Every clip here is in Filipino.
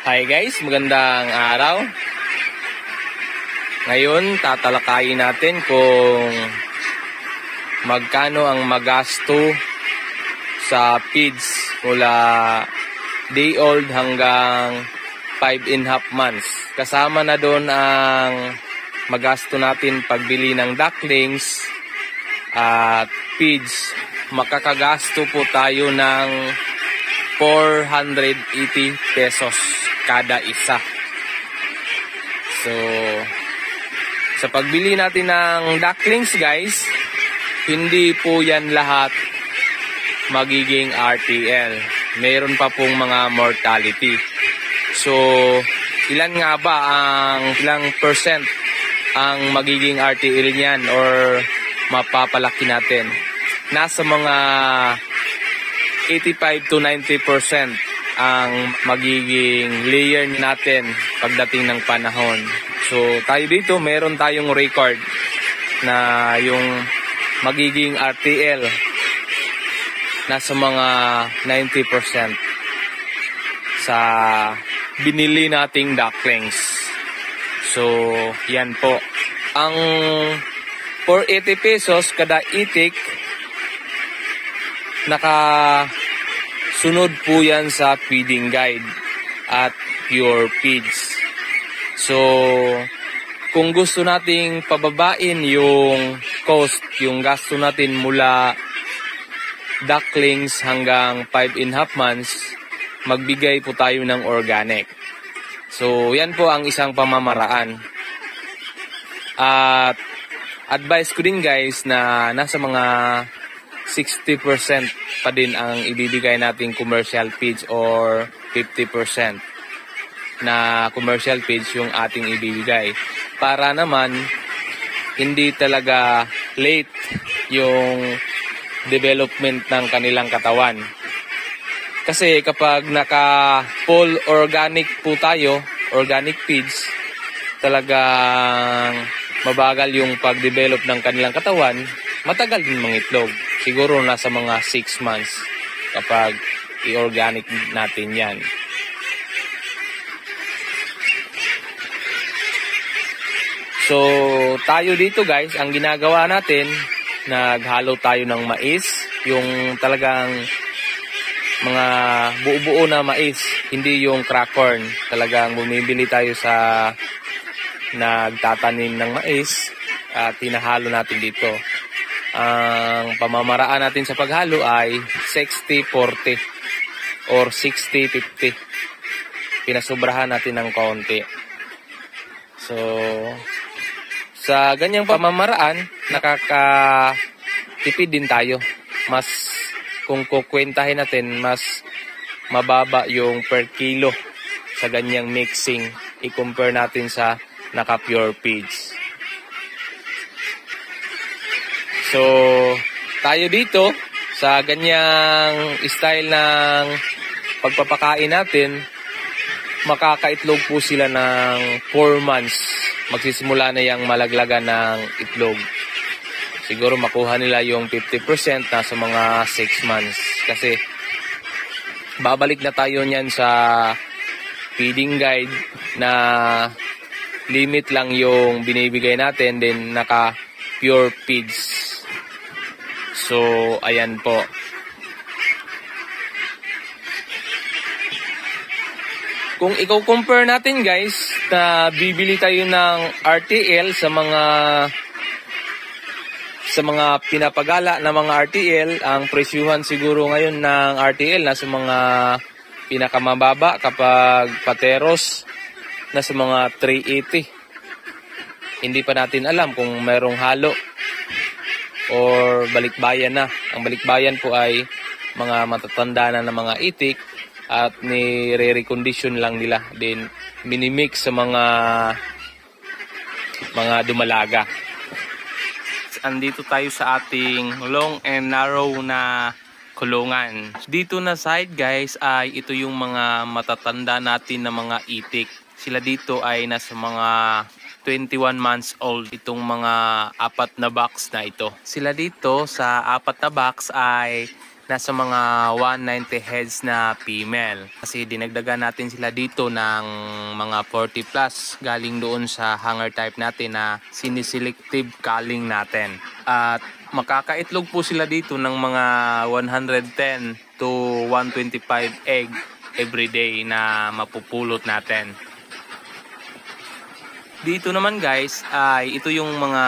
Hi guys, magandang araw. Ngayon, tatalakayin natin kung magkano ang magasto sa feeds mula day old hanggang 5.5 months. Kasama na doon ang magasto natin pagbili ng ducklings at feeds. Makakagasto po tayo ng 480 pesos kada isa. So, sa pagbili natin ng ducklings guys, hindi po yan lahat magiging RTL. Mayroon pa pong mga mortality. So, ilan nga ba ilang percent ang magiging RTL niyan or mapapalaki natin? Nasa mga 85 to 90% ang magiging layer natin pagdating ng panahon. So, tayo dito, meron tayong record na yung magiging RTL nasa mga 90% sa binili nating ducklings. So, yan po. Ang 480 pesos kada itik, nakasunod po yan sa feeding guide at Pure Feeds. So, kung gusto nating pababain yung cost, yung gasto natin mula ducklings hanggang 5.5 months, magbigay po tayo ng organic. So, yan po ang isang pamamaraan. At advice ko din guys na nasa mga 60% pa din ang ibibigay nating commercial feeds or 50% na commercial feeds yung ating ibibigay. Para naman, hindi talaga late yung development ng kanilang katawan. Kasi kapag naka-full organic po tayo, organic feeds, talagang mabagal yung pag-develop ng kanilang katawan, matagal din mangitlog. Siguro nasa mga 6 months kapag i-organic natin yan. So, tayo dito guys, ang ginagawa natin, naghalo tayo ng mais, yung talagang mga buo-buo na mais, hindi yung crack corn. Talagang bumibili tayo sa nagtatanim ng mais at hinahalo natin dito. Ang pamamaraan natin sa paghalo ay 60-40 or 60-50. Pinasobrahan natin ng kaunti. So, sa ganyang pamamaraan, nakakatipid din tayo. Mas, kung kukwentahin natin, mas mababa yung per kilo sa ganyang mixing. I-compare natin sa naka-pure feeds. So, tayo dito, sa ganyang style ng pagpapakain natin, makakaitlog po sila ng 4 months. Magsisimula na yung malaglagan ng itlog. Siguro makuha nila yung 50% nasa mga 6 months. Kasi babalik na tayo niyan sa feeding guide na limit lang yung binibigay natin, then naka pure feeds. So, ayan po. Kung i-compare natin guys, na bibili tayo ng RTL sa mga pinapagala na mga RTL, ang presyuhan siguro ngayon ng RTL nasa mga pinakamababa kapag pateros nasa mga 380. Hindi pa natin alam kung merong halo or balikbayan na. Ang balikbayan po ay mga matatanda na mga itik at nire-recondition lang nila, din minimix sa mga dumalaga. Andito tayo sa ating long and narrow na kulungan. Dito na side guys ay ito yung mga matatanda natin na mga itik. Sila dito ay nasa mga 21 months old, itong mga 4 na box na ito. Sila dito sa 4 na box ay nasa mga 190 heads na female. Kasi dinagdagan natin sila dito ng mga 40 plus galing doon sa hanger type natin na siniselective culling natin. At makakaitlog po sila dito ng mga 110 to 125 egg everyday na mapupulot natin. Dito naman guys ay ito yung mga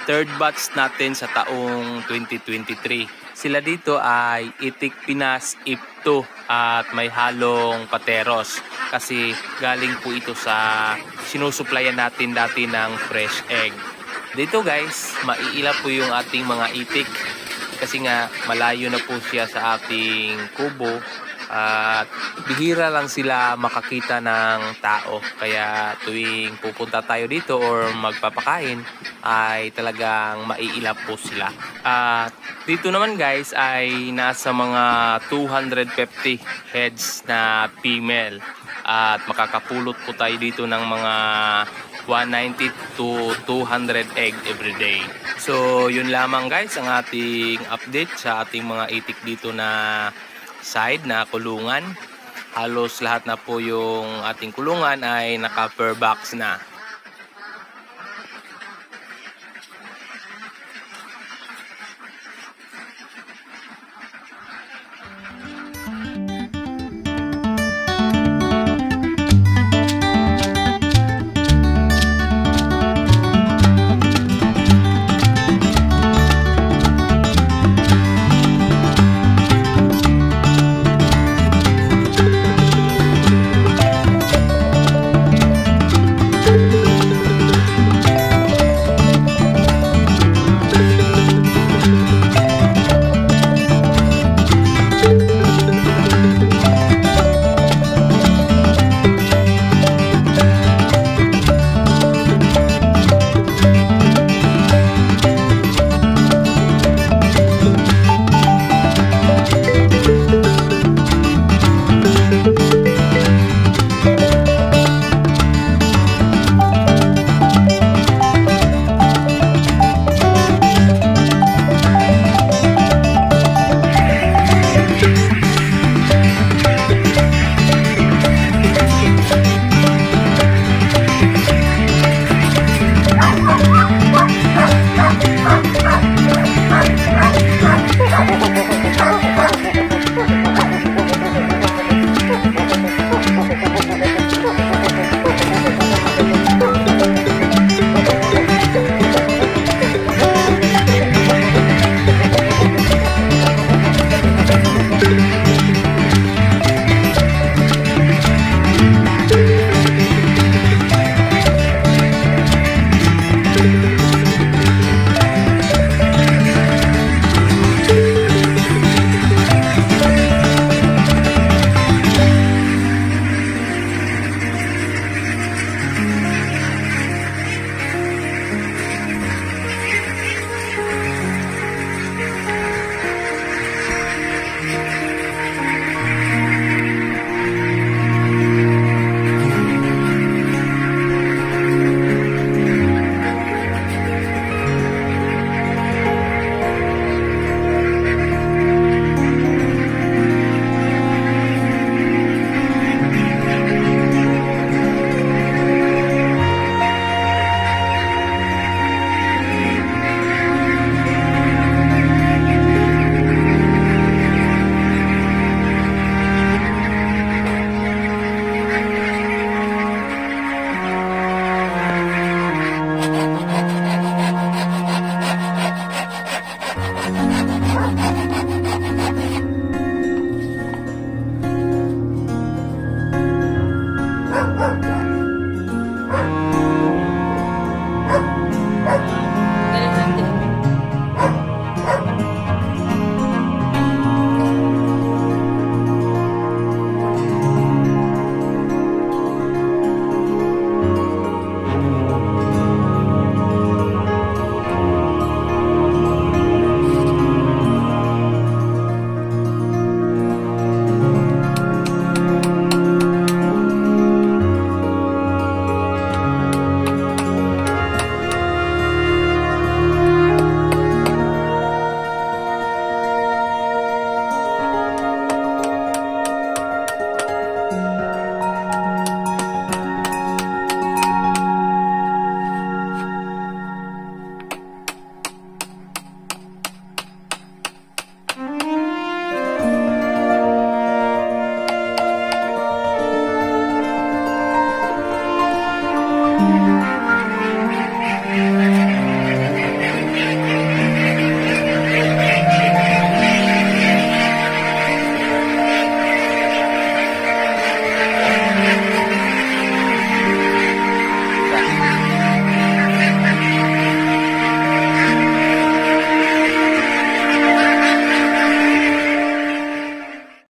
third batch natin sa taong 2023. Sila dito ay Itik Pinas Ip2 at may halong Pateros kasi galing po ito sa sinusuplayan natin dati ng fresh egg. Dito guys, maiila po yung ating mga itik kasi nga malayo na po siya sa ating kubo. At bihira lang sila makakita ng tao, kaya tuwing pupunta tayo dito or magpapakain ay talagang maiilap po sila. At dito naman guys ay nasa mga 250 heads na female at makakapulot po tayo dito ng mga 190 to 200 egg everyday. So yun lamang guys ang ating update sa ating mga itik dito na side na kulungan. Halos lahat na po yung ating kulungan ay naka per box na.